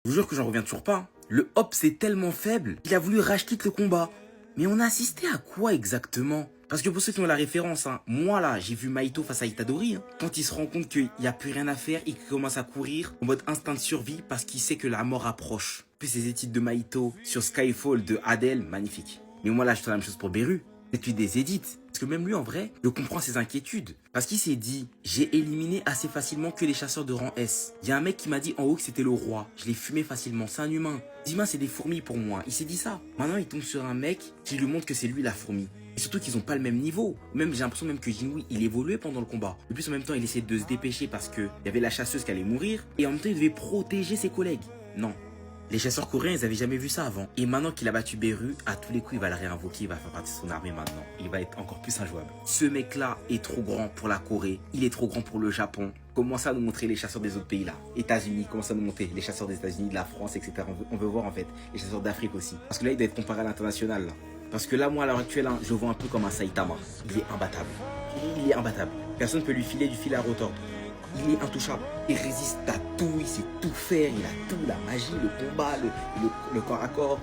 Je vous jure que j'en reviens toujours pas, hein. Le hop c'est tellement faible, il a voulu racheter le combat. Mais on a assisté à quoi exactement? Parce que pour ceux qui ont la référence, hein, moi là, j'ai vu Maito face à Itadori. Hein, quand il se rend compte qu'il n'y a plus rien à faire et qu'il commence à courir en mode instinct de survie parce qu'il sait que la mort approche. Puis ces études de Maito sur Skyfall de Adele, magnifique. Mais moi là, je fais la même chose pour Beru. Études des édits. Parce que même lui, en vrai, je comprends ses inquiétudes. Parce qu'il s'est dit, j'ai éliminé assez facilement que les chasseurs de rang S. Il y a un mec qui m'a dit en haut que c'était le roi. Je l'ai fumé facilement, c'est un humain. Les humains, c'est des fourmis pour moi. Il s'est dit ça. Maintenant, il tombe sur un mec qui lui montre que c'est lui la fourmi. Et surtout qu'ils ont pas le même niveau. Même, j'ai l'impression même que Jinwoo, il évoluait pendant le combat. De plus, en même temps, il essayait de se dépêcher parce que il y avait la chasseuse qui allait mourir. Et en même temps, il devait protéger ses collègues. Non. Les chasseurs coréens, ils avaient jamais vu ça avant. Et maintenant qu'il a battu Beru, à tous les coups, il va le réinvoquer, il va faire partie de son armée maintenant. Il va être encore plus injouable. Ce mec-là est trop grand pour la Corée. Il est trop grand pour le Japon. Commence à nous montrer les chasseurs des autres pays là. États-Unis, commence à nous montrer les chasseurs des États-Unis, de la France, etc. On veut voir en fait les chasseurs d'Afrique aussi. Parce que là, il doit être comparé à l'international là. Parce que là, moi, à l'heure actuelle, hein, je le vois un peu comme un Saitama. Il est imbattable. Il est imbattable. Personne ne peut lui filer du fil à retordre. Il est intouchable. Il résiste à tout, il sait tout faire, il a tout, la magie, le combat, le corps à corps.